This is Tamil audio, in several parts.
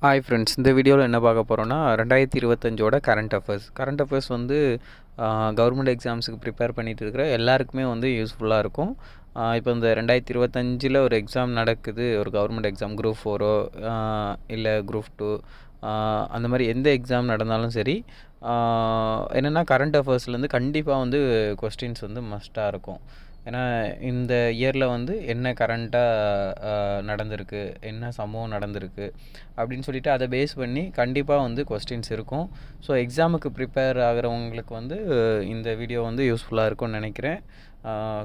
ஹாய் ஃப்ரெண்ட்ஸ், இந்த வீடியோவில் என்ன பார்க்க போகிறோன்னா 2025ஓட கரண்ட் அஃபேர்ஸ் வந்து கவர்மெண்ட் எக்ஸாம்ஸுக்கு ப்ரிப்பேர் பண்ணிகிட்டு இருக்கிற எல்லாருக்குமே வந்து யூஸ்ஃபுல்லாக இருக்கும். இப்போ இந்த 2025 ஒரு எக்ஸாம் நடக்குது, ஒரு கவர்மெண்ட் எக்ஸாம் குரூப் 4ஓ இல்லை குரூப் 2 அந்த மாதிரி எந்த எக்ஸாம் நடந்தாலும் சரி, என்னென்னா கரண்ட் அஃபேர்ஸ்லேருந்து கண்டிப்பாக வந்து கொஸ்டின்ஸ் வந்து மஸ்ட்டாக இருக்கும். ஏன்னா இந்த இயரில் வந்து என்ன கரண்ட்டாக நடந்திருக்கு, என்ன சம்பவம் நடந்திருக்கு அப்படின்னு சொல்லிட்டு அதை பேஸ் பண்ணி கண்டிப்பாக வந்து கொஸ்டின்ஸ் இருக்கும். ஸோ எக்ஸாமுக்கு ப்ரிப்பேர் ஆகிறவங்களுக்கு வந்து இந்த வீடியோ வந்து யூஸ்ஃபுல்லாக இருக்கும்னு நினைக்கிறேன்.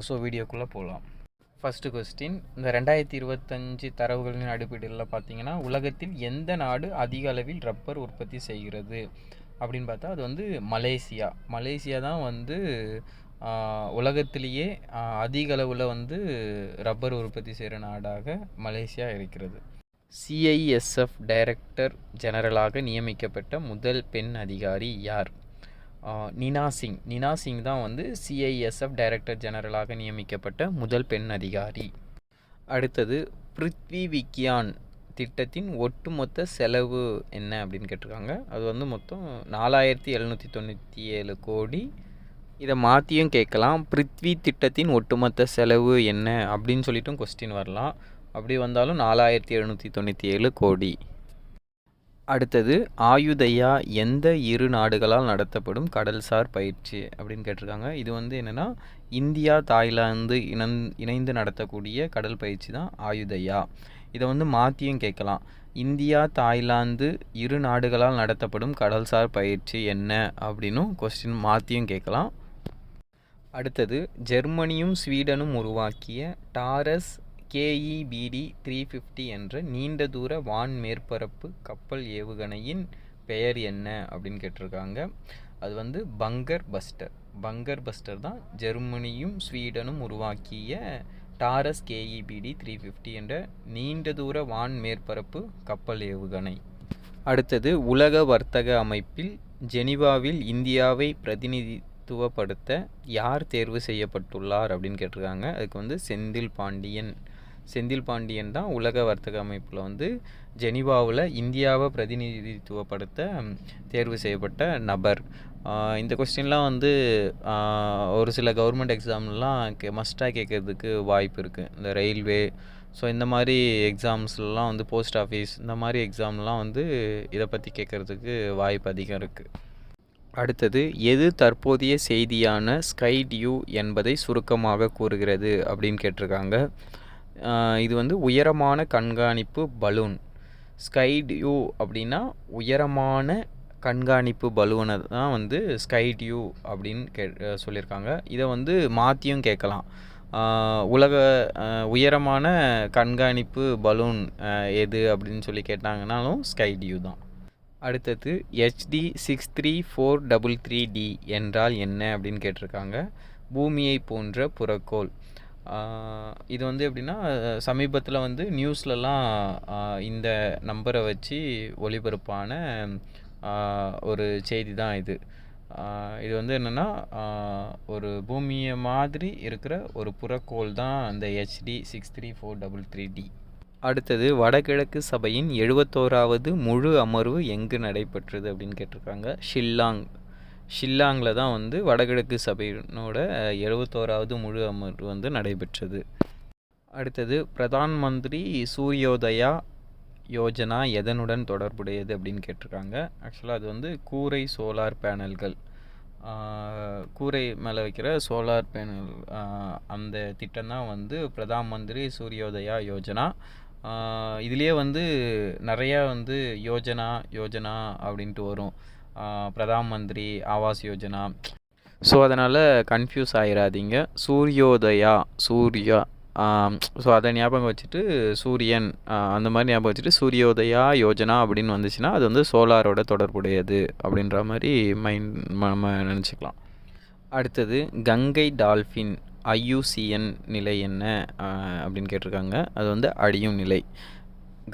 ஸோ வீடியோக்குள்ளே போகலாம். ஃபஸ்ட்டு கொஸ்டின், இந்த 2025 தரவுகளின் அடிப்படையில் பார்த்தீங்கன்னா உலகத்தில் எந்த நாடு அதிக அளவில் ரப்பர் உற்பத்தி செய்கிறது அப்படின்னு பார்த்தா அது வந்து மலேசியா தான் வந்து உலகத்திலேயே அதிக அளவில் வந்து ரப்பர் உற்பத்தி செய்கிற நாடாக மலேசியா இருக்கிறது. சிஐஎஸ்எஃப் டைரக்டர் ஜெனரலாக நியமிக்கப்பட்ட முதல் பெண் அதிகாரி யார்? நினா சிங் தான் வந்து சிஐஎஸ்எஃப் டைரக்டர் ஜெனரலாக நியமிக்கப்பட்ட முதல் பெண் அதிகாரி. அடுத்தது, பிருத்வி விக்யான் திட்டத்தின் ஒட்டுமொத்த செலவு என்ன அப்படின்னு கேட்டிருக்காங்க. அது வந்து மொத்தம் 4797 கோடி. இதை மாற்றியும் கேட்கலாம், பிருத்வி திட்டத்தின் ஒட்டுமொத்த செலவு என்ன அப்படின்னு சொல்லிட்டும் கொஸ்டின் வரலாம். அப்படி வந்தாலும் 4797 கோடி. அடுத்தது, ஆயுதயா எந்த இரு நாடுகளால் நடத்தப்படும் கடல்சார் பயிற்சி அப்படின்னு கேட்டிருக்காங்க. இது வந்து என்னென்னா இந்தியா தாய்லாந்து இணைந்து நடத்தக்கூடிய கடல் பயிற்சி தான் ஆயுதயா. இதை வந்து மாற்றியும் கேட்கலாம், இந்தியா தாய்லாந்து இரு நாடுகளால் நடத்தப்படும் கடல்சார் பயிற்சி என்ன அப்படின்னும் கொஸ்டின் மாற்றியும் கேட்கலாம். அடுத்தது, ஜெர்மனியும் ஸ்வீடனும் உருவாக்கிய டாரஸ் KEBD 350 என்ற நீண்ட தூர வான் மேற்பரப்பு கப்பல் ஏவுகணையின் பெயர் என்ன அப்படின்னு கேட்டிருக்காங்க. அது வந்து பங்கர் பஸ்டர் தான் ஜெர்மனியும் ஸ்வீடனும் உருவாக்கிய டாரஸ் KEBD 350 என்ற நீண்ட தூர வான் மேற்பரப்பு கப்பல் ஏவுகணை. அடுத்தது, உலக வர்த்தக அமைப்பில் ஜெனீவாவில் இந்தியாவை பிரதிநிதித்துவப்படுத்த யார் தேர்வு செய்யப்பட்டுள்ளார் அப்படின்னு கேட்டிருக்காங்க. அதுக்கு வந்து செந்தில் பாண்டியன் தான் உலக வர்த்தக அமைப்பில் வந்து ஜெனீவாவில் இந்தியாவை பிரதிநிதித்துவப்படுத்த தேர்வு செய்யப்பட்ட நபர். இந்த கொஸ்டின்லாம் வந்து ஒரு சில கவர்மெண்ட் எக்ஸாம்லாம் மஸ்ட்டாக கேட்குறதுக்கு வாய்ப்பு இருக்குது. இந்த ரயில்வே, ஸோ இந்த மாதிரி எக்ஸாம்ஸ்லாம் வந்து போஸ்ட் ஆஃபீஸ், இந்த மாதிரி எக்ஸாம்லாம் வந்து இதை பற்றி கேட்குறதுக்கு வாய்ப்பு அதிகம் இருக்குது. அடுத்தது, எது தற்போதைய செய்தியான ஸ்கைடியூ என்பதை சுருக்கமாக கூறுகிறது அப்படின்னு கேட்டிருக்காங்க. இது வந்து உயரமான கண்காணிப்பு பலூன். ஸ்கைடியூ அப்படின்னா உயரமான கண்காணிப்பு பலூனை தான் வந்து ஸ்கைடியூ அப்படின்னு சொல்லியிருக்காங்க. இதை வந்து மாற்றியும் கேட்கலாம், உலக உயரமான கண்காணிப்பு பலூன் எது அப்படின்னு சொல்லி கேட்டாங்கன்னாலும் ஸ்கைடியூ தான். அடுத்தது, HD 63433D என்றால் என்ன அப்படின்னு கேட்டிருக்காங்க. பூமியை போன்ற புறக்கோள். இது வந்து எப்படின்னா சமீபத்தில் வந்து நியூஸ்லலாம் இந்த நம்பரை வச்சு ஒளிபரப்பான ஒரு செய்தி தான் இது. இது வந்து என்னென்னா ஒரு பூமியை மாதிரி இருக்கிற ஒரு புறக்கோள் தான் அந்த HD 63433D. அடுத்தது, வடகிழக்கு சபையின் 71வது முழு அமர்வு எங்கு நடைபெற்றது அப்படின்னு கேட்டிருக்காங்க. ஷில்லாங்கில் தான் வந்து வடகிழக்கு சபையினோட 71வது முழு அமர்வு வந்து நடைபெற்றது. அடுத்தது, பிரதான் மந்திரி சூரியோதயா யோஜனா எதனுடன் தொடர்புடையது அப்படின்னு கேட்டிருக்காங்க. ஆக்சுவலாக அது வந்து கூரை சோலார் பேனல்கள், கூரை மேலே வைக்கிற சோலார் பேனல், அந்த திட்டம் தான் வந்து பிரதான் மந்திரி சூரியோதயா யோஜனா. இதுலேயே வந்து நிறையா வந்து யோஜனா அப்படின்ட்டு வரும், பிரதான் மந்திரி ஆவாஸ் யோஜனா. ஸோ அதனால் கன்ஃபியூஸ் ஆகிடாதீங்க. சூரியா, ஸோ அதை ஞாபகம் வச்சுட்டு சூரியன் அந்த மாதிரி ஞாபகம் வச்சுட்டு சூரியோதயா யோஜனா அப்படின்னு வந்துச்சுன்னா அது வந்து சோலாரோட தொடர்புடையது அப்படின்ற மாதிரி நம்ம நினச்சிக்கலாம். அடுத்தது, கங்கை டால்ஃபின் IUCN நிலை என்ன அப்படின்னு கேட்டிருக்காங்க. அது வந்து அழியும் நிலை.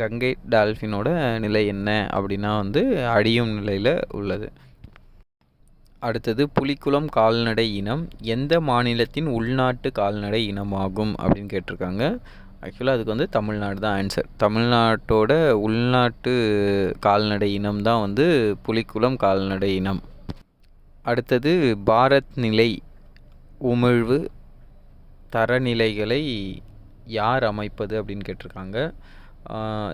கங்கை டால்ஃபினோட நிலை என்ன அப்படின்னா வந்து அழியும் நிலையில் உள்ளது. அடுத்தது, புலிக்குளம் கால்நடை இனம் எந்த மாநிலத்தின் உள்நாட்டு கால்நடை இனமாகும் அப்படின்னு கேட்டிருக்காங்க. ஆக்சுவலாக அதுக்கு வந்து தமிழ்நாடு தான் ஆன்சர். தமிழ்நாட்டோட உள்நாட்டு கால்நடை இனம் தான் வந்து புலிக்குளம் கால்நடை இனம். அடுத்தது பாரத் நிலை உமிழ்வு தரநிலைகளை யார் அமைப்பது அப்படின்னு கேட்டிருக்காங்க.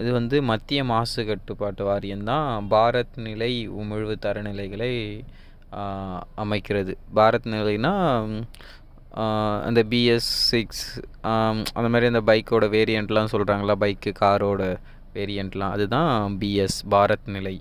இது வந்து மத்திய மாசு கட்டுப்பாட்டு வாரியம்தான் பாரத் நிலை உமிழ்வு தரநிலைகளை அமைக்கிறது. பாரத் நிலைனா அந்த BS6 அந்த மாதிரி அந்த பைக்கோட வேரியண்ட்லாம் சொல்கிறாங்களா, பைக்கு காரோட வேரியண்ட்லாம், அதுதான் BS பாரத் நிலை.